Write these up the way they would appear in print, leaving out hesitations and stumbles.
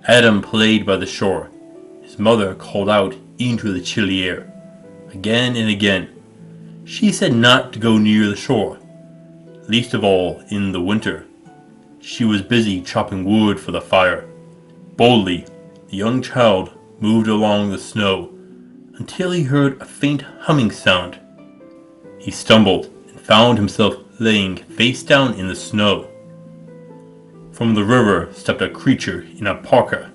Adam played by the shore. His mother called out into the chilly air. Again and again, she said not to go near the shore, least of all in the winter. She was busy chopping wood for the fire. Boldly, the young child moved along the snow until he heard a faint humming sound. He stumbled and found himself laying face down in the snow. From the river stepped a creature in a parka.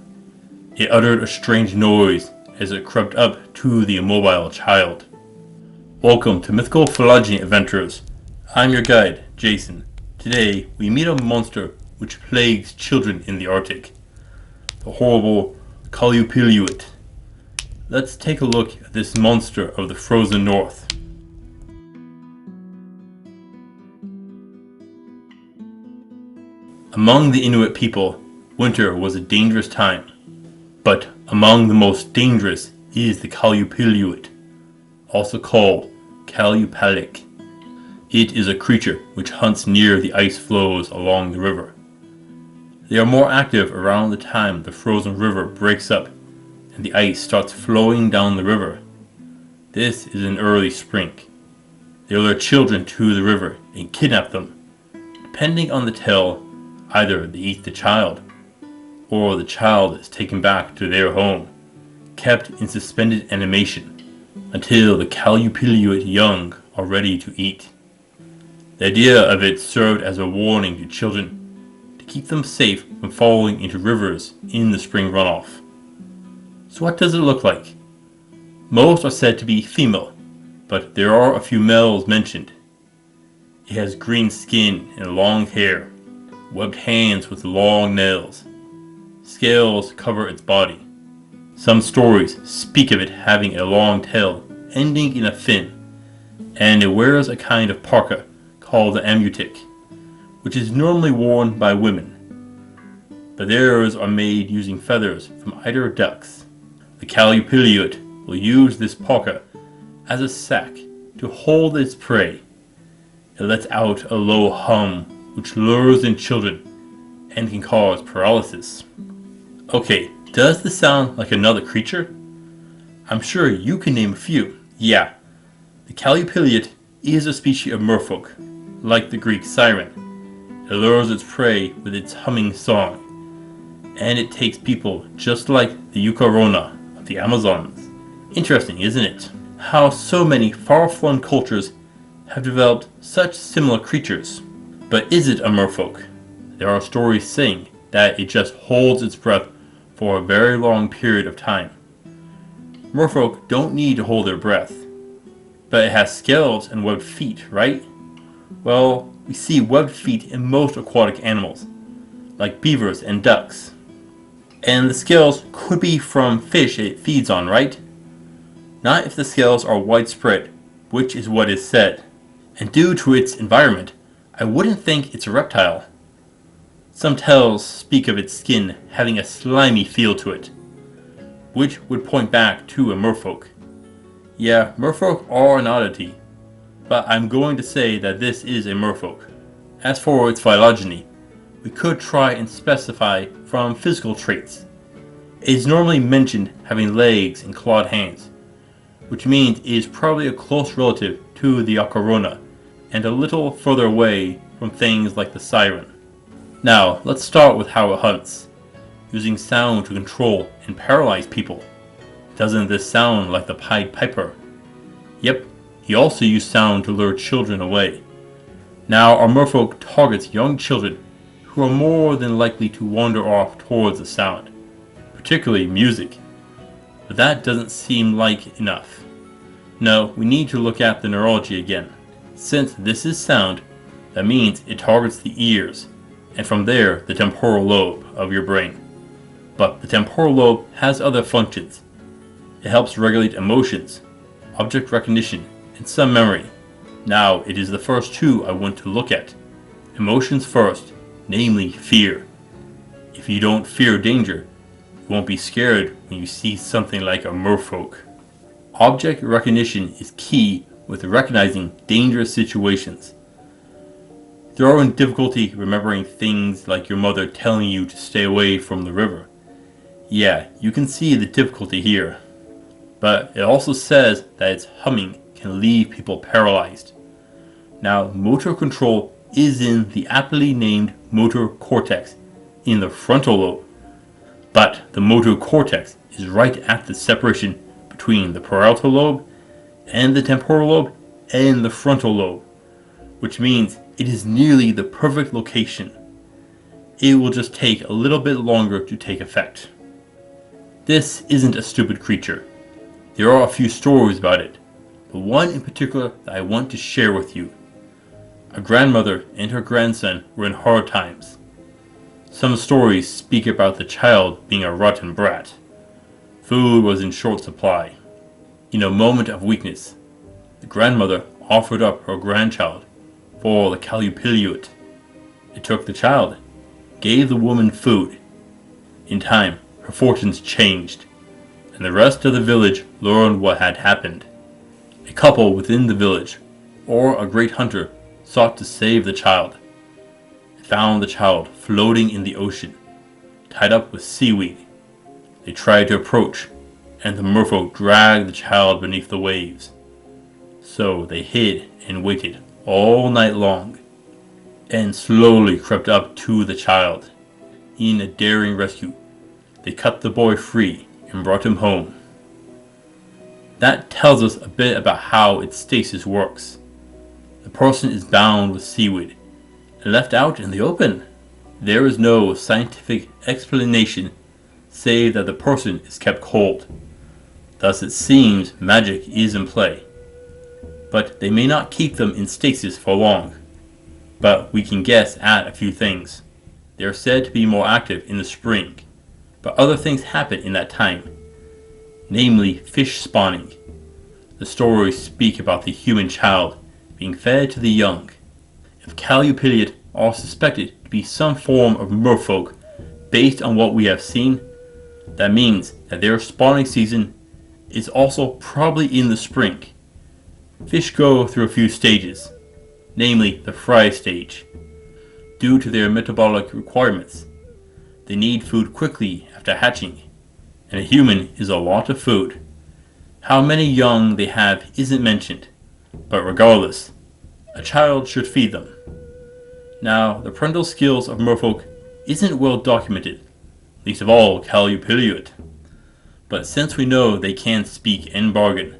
It uttered a strange noise as it crept up to the immobile child. Welcome to Mythical Phylogeny Adventures. I'm your guide, Jason. Today we meet a monster which plagues children in the Arctic. The horrible Qallupilluit. Let's take a look at this monster of the frozen north. Among the Inuit people, winter was a dangerous time. But among the most dangerous is the Qallupilluit, also called Qallupilluit. It is a creature which hunts near the ice flows along the river. They are more active around the time the frozen river breaks up and the ice starts flowing down the river. This is in early spring. They lure children to the river and kidnap them. Depending on the tale, either they eat the child, or the child is taken back to their home, kept in suspended animation until the Qallupilluit young are ready to eat. The idea of it served as a warning to children to keep them safe from falling into rivers in the spring runoff. So what does it look like? Most are said to be female, but there are a few males mentioned. It has green skin and long hair, webbed hands with long nails. Scales cover its body. Some stories speak of it having a long tail ending in a fin, and it wears a kind of parka called the amutic, which is normally worn by women. But theirs are made using feathers from eider ducks. The Qallupilluit will use this parka as a sack to hold its prey. It lets out a low hum which lures in children and can cause paralysis. Okay, does this sound like another creature? I'm sure you can name a few. Yeah, the Qallupilluit is a species of Merfolk, like the Greek siren. It lures its prey with its humming song, and it takes people just like the Ukarona of the Amazons. Interesting, isn't it? How so many far-flung cultures have developed such similar creatures. But is it a Merfolk? There are stories saying that it just holds its breath for a very long period of time. Merfolk don't need to hold their breath. But it has scales and webbed feet, right? Well, we see webbed feet in most aquatic animals, like beavers and ducks. And the scales could be from fish it feeds on, right? Not if the scales are widespread, which is what is said. And due to its environment, I wouldn't think it's a reptile. Some tales speak of its skin having a slimy feel to it, which would point back to a merfolk. Yeah, merfolk are an oddity, but I'm going to say that this is a merfolk. As for its phylogeny, we could try and specify from physical traits. It is normally mentioned having legs and clawed hands, which means it is probably a close relative to the Ocarona and a little further away from things like the siren. Now, let's start with how it hunts, using sound to control and paralyze people. Doesn't this sound like the Pied Piper? Yep, he also used sound to lure children away. Now, our merfolk targets young children who are more than likely to wander off towards the sound, particularly music. But that doesn't seem like enough. No, we need to look at the neurology again. Since this is sound, that means it targets the ears, and from there the temporal lobe of your brain. But the temporal lobe has other functions. It helps regulate emotions, object recognition, and some memory. Now it is the first two I want to look at. Emotions first, namely fear. If you don't fear danger, you won't be scared when you see something like a merfolk. Object recognition is key with recognizing dangerous situations. If you're in difficulty remembering things like your mother telling you to stay away from the river, Yeah, you can see the difficulty here. But it also says that its humming can leave people paralyzed. Now, motor control is in the aptly named motor cortex in the frontal lobe, but the motor cortex is right at the separation between the parietal lobe and the temporal lobe and the frontal lobe, which means it is nearly the perfect location. It will just take a little bit longer to take effect. This isn't a stupid creature. There are a few stories about it, but one in particular that I want to share with you. A grandmother and her grandson were in hard times. Some stories speak about the child being a rotten brat. Food was in short supply. In a moment of weakness, the grandmother offered up her grandchild for the Qallupilluit. It took the child, gave the woman food. In time, her fortunes changed, and the rest of the village learned what had happened. A couple within the village, or a great hunter, sought to save the child. They found the child floating in the ocean, tied up with seaweed. They tried to approach, and the merfolk dragged the child beneath the waves. So they hid and waited all night long, and slowly crept up to the child. In a daring rescue, they cut the boy free and brought him home. That tells us a bit about how its stasis works. The person is bound with seaweed and left out in the open. There is no scientific explanation save that the person is kept cold. Thus it seems magic is in play. But they may not keep them in stasis for long. But we can guess at a few things. They are said to be more active in the spring, but other things happen in that time, namely fish spawning. The stories speak about the human child being fed to the young. If Qallupilluit are suspected to be some form of merfolk based on what we have seen, that means that their spawning season is also probably in the spring. Fish go through a few stages, namely the fry stage. Due to their metabolic requirements, they need food quickly after hatching, and a human is a lot of food. How many young they have isn't mentioned, but regardless, a child should feed them. Now, the parental skills of merfolk isn't well documented, least of all Qallupilluit. But since we know they can speak and bargain,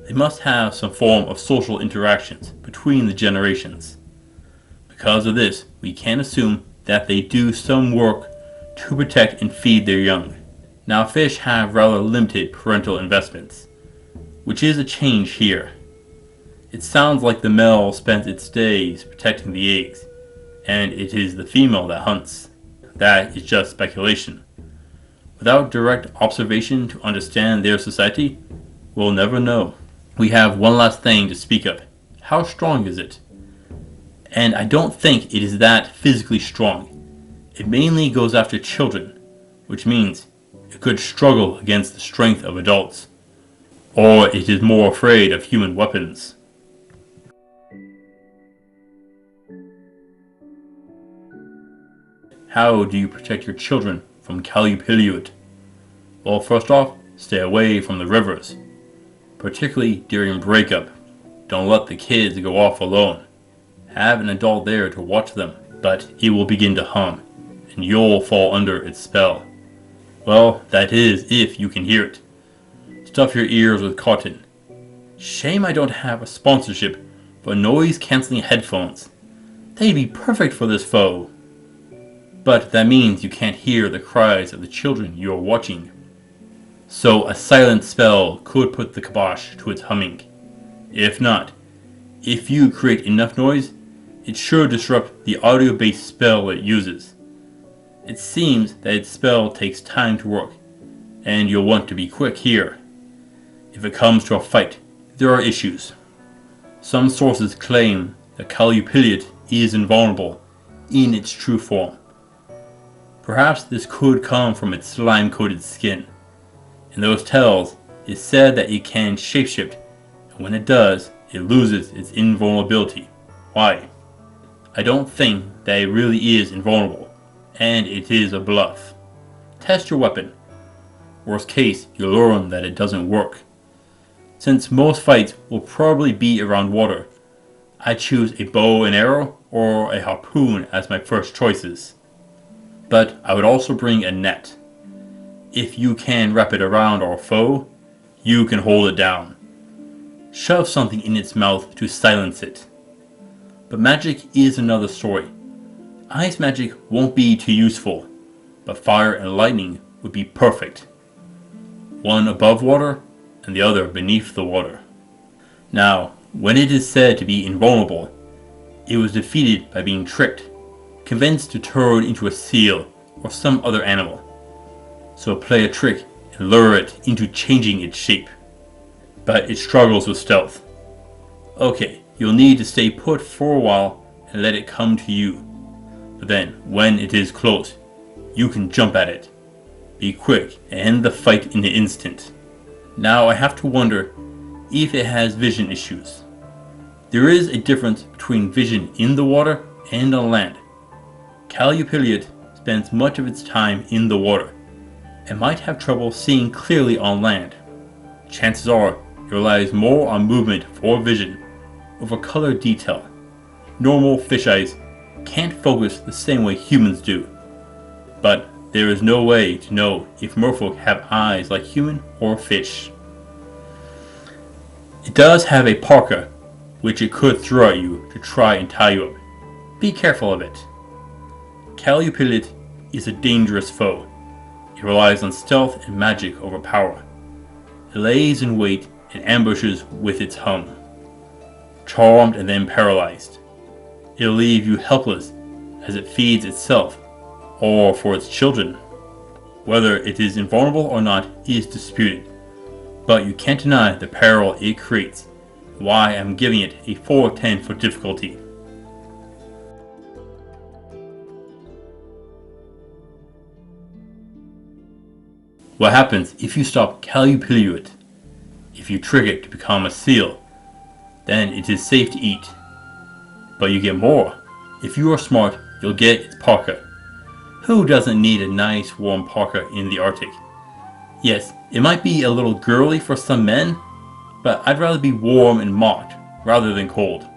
they must have some form of social interactions between the generations. Because of this, we can assume that they do some work to protect and feed their young. Now, fish have rather limited parental investments, which is a change here. It sounds like the male spends its days protecting the eggs, and it is the female that hunts. That is just speculation. Without direct observation to understand their society, we'll never know. We have one last thing to speak of. How strong is it? And I don't think it is that physically strong. It mainly goes after children, which means it could struggle against the strength of adults. Or it is more afraid of human weapons. How do you protect your children from Qallupilluit? Well, first off, stay away from the rivers, particularly during breakup. Don't let the kids go off alone. Have an adult there to watch them, but it will begin to hum, and you'll fall under its spell. Well, that is if you can hear it. Stuff your ears with cotton. Shame I don't have a sponsorship for noise-canceling headphones. They'd be perfect for this foe. But that means you can't hear the cries of the children you're watching. So a silent spell could put the kibosh to its humming. If not, if you create enough noise, it sure disrupt the audio-based spell it uses. It seems that its spell takes time to work, and you'll want to be quick here. If it comes to a fight, there are issues. Some sources claim that Qallupilluit is invulnerable in its true form. Perhaps this could come from its slime-coated skin. In those tales, it's said that it can shapeshift, and when it does, it loses its invulnerability. Why? I don't think that it really is invulnerable, and it is a bluff. Test your weapon, Worst case, you'll learn that it doesn't work. Since most fights will probably be around water, I choose a bow and arrow or a harpoon as my first choices. But I would also bring a net. If you can wrap it around our foe, you can hold it down. Shove something in its mouth to silence it. But magic is another story. Ice magic won't be too useful, but fire and lightning would be perfect. One above water and the other beneath the water. Now, when it is said to be invulnerable, it was defeated by being tricked, convinced to turn into a seal or some other animal. So play a trick and lure it into changing its shape. But it struggles with stealth. Okay, you'll need to stay put for a while and let it come to you. But then, when it is close, you can jump at it. Be quick and end the fight in an instant. Now I have to wonder if it has vision issues. There is a difference between vision in the water and on land. Qallupilluit spends much of its time in the water and might have trouble seeing clearly on land. Chances are it relies more on movement for vision over color detail. Normal fish eyes can't focus the same way humans do. But there is no way to know if merfolk have eyes like human or fish. It does have a parka, which it could throw at you to try and tie you up. Be careful of it. Qallupilluit is a dangerous foe. It relies on stealth and magic over power. It lays in wait and ambushes with its hum. Charmed and then paralyzed. It'll leave you helpless as it feeds itself or for its children. Whether it is invulnerable or not is disputed, but you can't deny the peril it creates, why I'm giving it a 4 of 10 for difficulty. What happens if you stop Qallupilluit? If you trick it to become a seal, then it is safe to eat. But you get more. If you are smart, you'll get its parka. Who doesn't need a nice warm parka in the Arctic? Yes, it might be a little girly for some men, but I'd rather be warm and mocked rather than cold.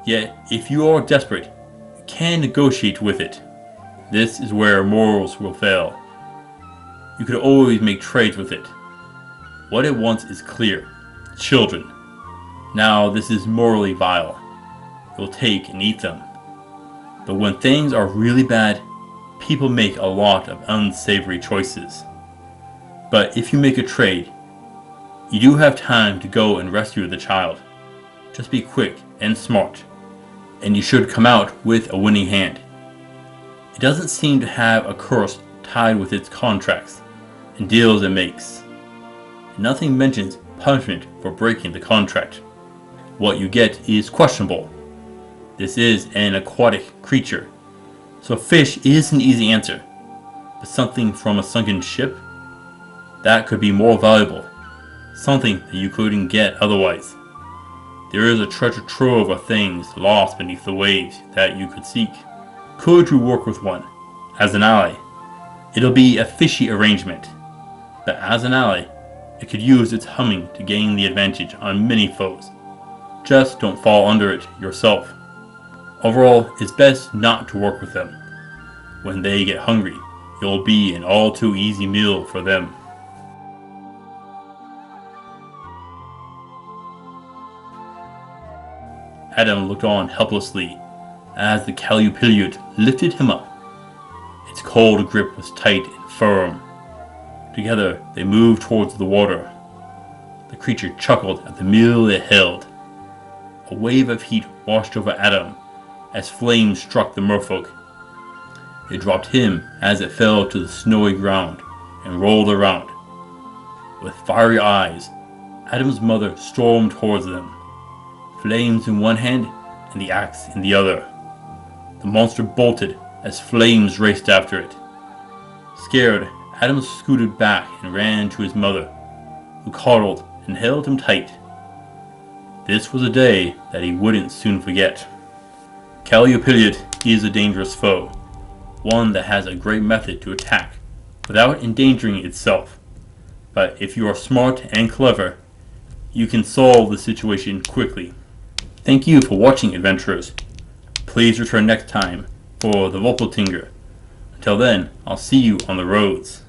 Yet, if you are desperate, you can negotiate with it. This is where morals will fail. You could always make trades with it. What it wants is clear. Children. Now this is morally vile. You'll take and eat them. But when things are really bad, people make a lot of unsavory choices. But if you make a trade, you do have time to go and rescue the child. Just be quick and smart, and you should come out with a winning hand. It doesn't seem to have a curse tied with its contracts and deals it makes. Nothing mentions punishment for breaking the contract. What you get is questionable. This is an aquatic creature, so fish is an easy answer. But something from a sunken ship? That could be more valuable. Something that you couldn't get otherwise. There is a treasure trove of things lost beneath the waves that you could seek. Could you work with one? As an ally? It'll be a fishy arrangement. But as an ally, it could use its humming to gain the advantage on many foes. Just don't fall under it yourself. Overall, it's best not to work with them. When they get hungry, you'll be an all too easy meal for them. Adam looked on helplessly as the Qallupilluit lifted him up. Its cold grip was tight and firm. Together they moved towards the water. The creature chuckled at the meal it held. A wave of heat washed over Adam as flames struck the merfolk. It dropped him as it fell to the snowy ground and rolled around. With fiery eyes, Adam's mother stormed towards them, flames in one hand and the axe in the other. The monster bolted as flames raced after it. Scared, Adam scooted back and ran to his mother, who coddled and held him tight. This was a day that he wouldn't soon forget. Qallupilluit is a dangerous foe, one that has a great method to attack without endangering itself. but if you are smart and clever, you can solve the situation quickly. Thank you for watching, adventurers. Please return next time for the Vogeltinger. Until then, I'll see you on the roads.